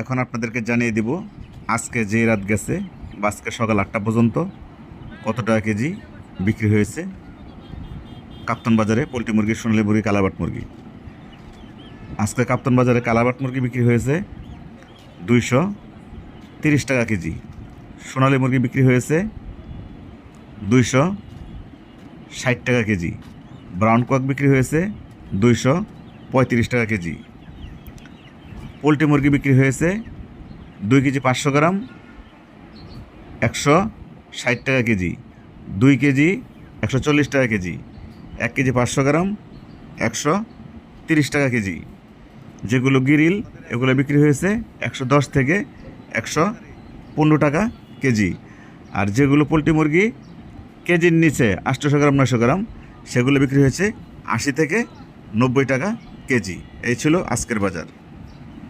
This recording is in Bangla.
এখন আপনাদেরকে জানিয়ে দিব আজকে যে রাত গেছে বা আজকে সকাল 8টা পর্যন্ত কত টাকা কেজি বিক্রি হয়েছে কাপ্তান বাজারে পোলট্রি মুরগি, সোনালী মুরগি, কালাবাট মুরগি। আজকে কাপ্তান বাজারে কালাবাট মুরগি বিক্রি হয়েছে 230 টাকা কেজি। সোনালী মুরগি বিক্রি হয়েছে 260 টাকা কেজি। ব্রাউন কক বিক্রি হয়েছে 235 টাকা কেজি। পোলট্রি মুরগি বিক্রি হয়েছে 2 কেজি 500 গ্রাম 160 টাকা কেজি। 2 কেজি 140 টাকা কেজি। 1 কেজি 500 গ্রাম 130 টাকা কেজি। যেগুলো গিরিল এগুলো বিক্রি হয়েছে 110 থেকে 115 টাকা কেজি। আর যেগুলো পোলট্রি মুরগি কেজির নিচে 800 গ্রাম 900 গ্রাম সেগুলো বিক্রি হয়েছে 80 থেকে 90 টাকা কেজি। এই ছিল আজকের বাজার।